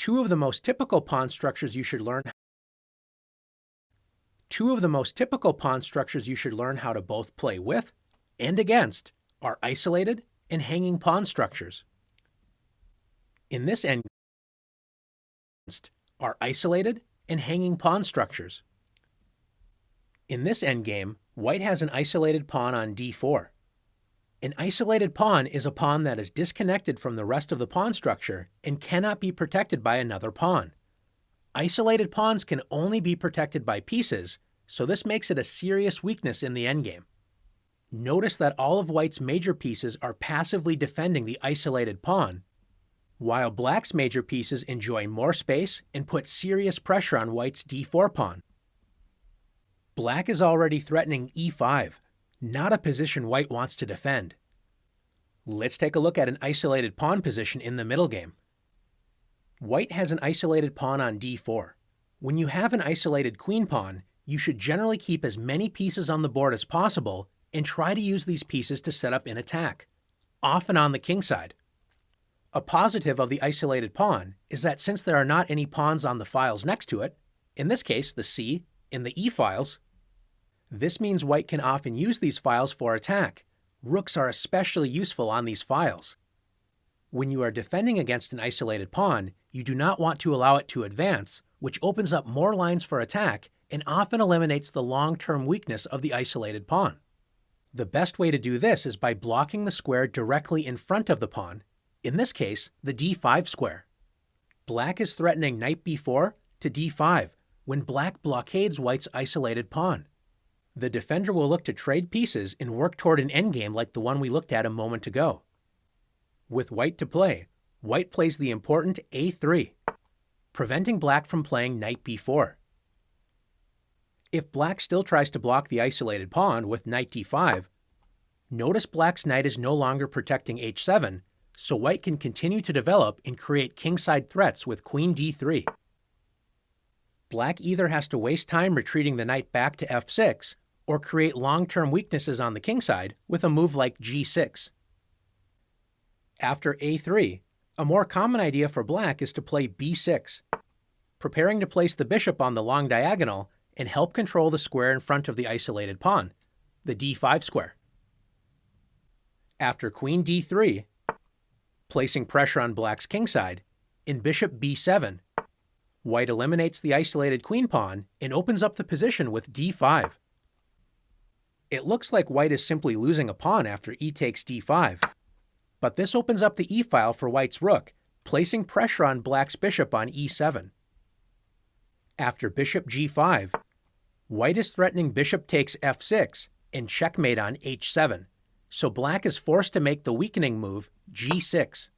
Two of the most typical pawn structures you should learn how to both play with and against are isolated and hanging pawn structures. In this endgame, white has an isolated pawn on d4. An isolated pawn is a pawn that is disconnected from the rest of the pawn structure and cannot be protected by another pawn. Isolated pawns can only be protected by pieces, so this makes it a serious weakness in the endgame. Notice that all of white's major pieces are passively defending the isolated pawn, while black's major pieces enjoy more space and put serious pressure on white's d4 pawn. Black is already threatening e5, not a position white wants to defend. Let's take a look at an isolated pawn position in the middle game. White has an isolated pawn on d4. When you have an isolated queen pawn, you should generally keep as many pieces on the board as possible and try to use these pieces to set up an attack, often on the king side. A positive of the isolated pawn is that since there are not any pawns on the files next to it, in this case the c and the e files, this means white can often use these files for attack. Rooks are especially useful on these files. When you are defending against an isolated pawn, you do not want to allow it to advance, which opens up more lines for attack and often eliminates the long-term weakness of the isolated pawn. The best way to do this is by blocking the square directly in front of the pawn, in this case, the d5 square. Black is threatening knight b4 to d5 when black blockades white's isolated pawn. The defender will look to trade pieces and work toward an endgame like the one we looked at a moment ago. With white to play, white plays the important a3, preventing black from playing knight b4. If black still tries to block the isolated pawn with knight d5, notice black's knight is no longer protecting h7, so white can continue to develop and create kingside threats with queen d3. Black either has to waste time retreating the knight back to f6 or create long-term weaknesses on the king side with a move like g6. After a3, a more common idea for black is to play b6, preparing to place the bishop on the long diagonal and help control the square in front of the isolated pawn, the d5 square. After queen d3, placing pressure on black's king side, in bishop b7, white eliminates the isolated queen pawn and opens up the position with d5. It looks like white is simply losing a pawn after e takes d5, but this opens up the e-file for white's rook, placing pressure on black's bishop on e7. After bishop g5, white is threatening bishop takes f6 and checkmate on h7, so black is forced to make the weakening move g6.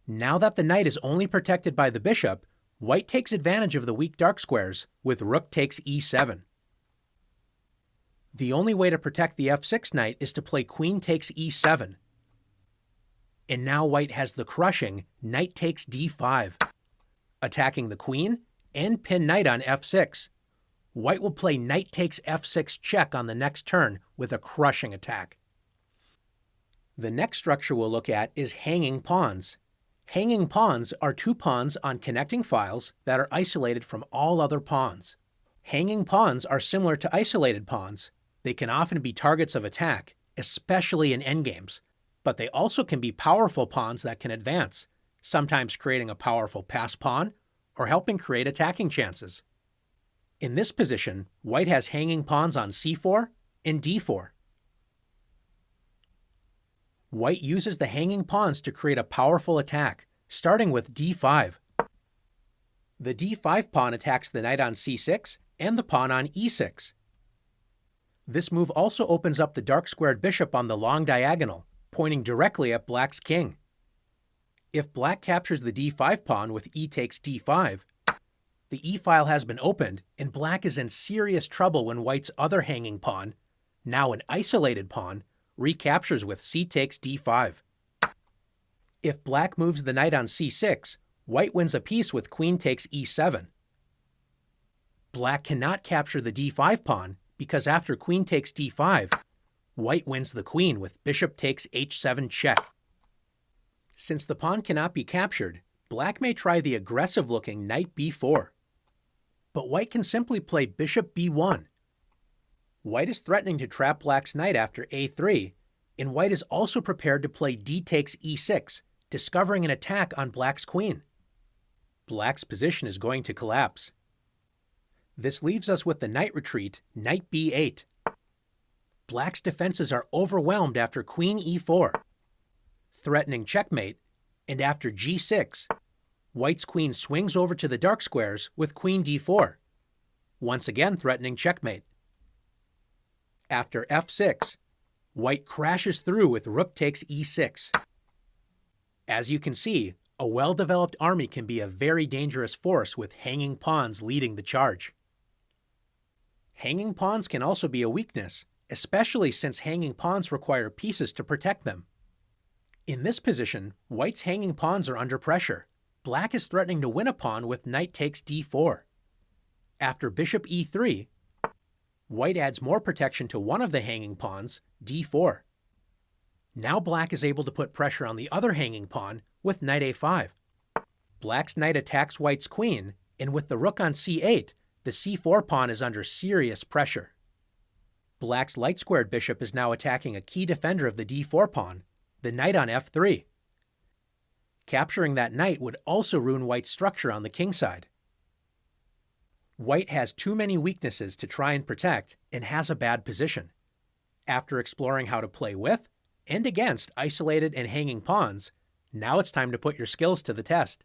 Now that the knight is only protected by the bishop, white takes advantage of the weak dark squares with rook takes e7. The only way to protect the f6 knight is to play queen takes e7. And now white has the crushing knight takes d5, attacking the queen and pin knight on f6. White will play knight takes f6 check on the next turn with a crushing attack. The next structure we'll look at is hanging pawns. Hanging pawns are two pawns on connecting files that are isolated from all other pawns. Hanging pawns are similar to isolated pawns. They can often be targets of attack, especially in endgames, but they also can be powerful pawns that can advance, sometimes creating a powerful pass pawn or helping create attacking chances. In this position, white has hanging pawns on c4 and d4. White uses the hanging pawns to create a powerful attack, starting with d5. The d5 pawn attacks the knight on c6 and the pawn on e6. This move also opens up the dark squared bishop on the long diagonal, pointing directly at black's king. If black captures the d5 pawn with e takes d5, the e-file has been opened and black is in serious trouble when white's other hanging pawn, now an isolated pawn, recaptures with c takes d5. If black moves the knight on c6, white wins a piece with queen takes e7. Black cannot capture the d5 pawn because after queen takes d5, white wins the queen with bishop takes h7 check. Since the pawn cannot be captured, Black may try the aggressive-looking knight b4, but white can simply play bishop b1. White is threatening to trap black's knight after a3, and white is also prepared to play d takes e6, discovering an attack on black's queen. Black's position is going to collapse. This leaves us with the knight retreat, knight b8. Black's defenses are overwhelmed after queen e4, threatening checkmate, and after g6, white's queen swings over to the dark squares with queen d4, once again threatening checkmate. After f6, white crashes through with rook takes e6. As you can see, a well-developed army can be a very dangerous force with hanging pawns leading the charge. Hanging pawns can also be a weakness, especially since hanging pawns require pieces to protect them. In this position, white's hanging pawns are under pressure. Black is threatening to win a pawn with knight takes d4. After bishop e3, white adds more protection to one of the hanging pawns, d4. Now black is able to put pressure on the other hanging pawn with knight a5. Black's knight attacks white's queen, and with the rook on c8, the c4 pawn is under serious pressure. Black's light-squared bishop is now attacking a key defender of the d4 pawn, the knight on f3. Capturing that knight would also ruin white's structure on the king side. White has too many weaknesses to try and protect and has a bad position. After exploring how to play with and against isolated and hanging pawns, now it's time to put your skills to the test.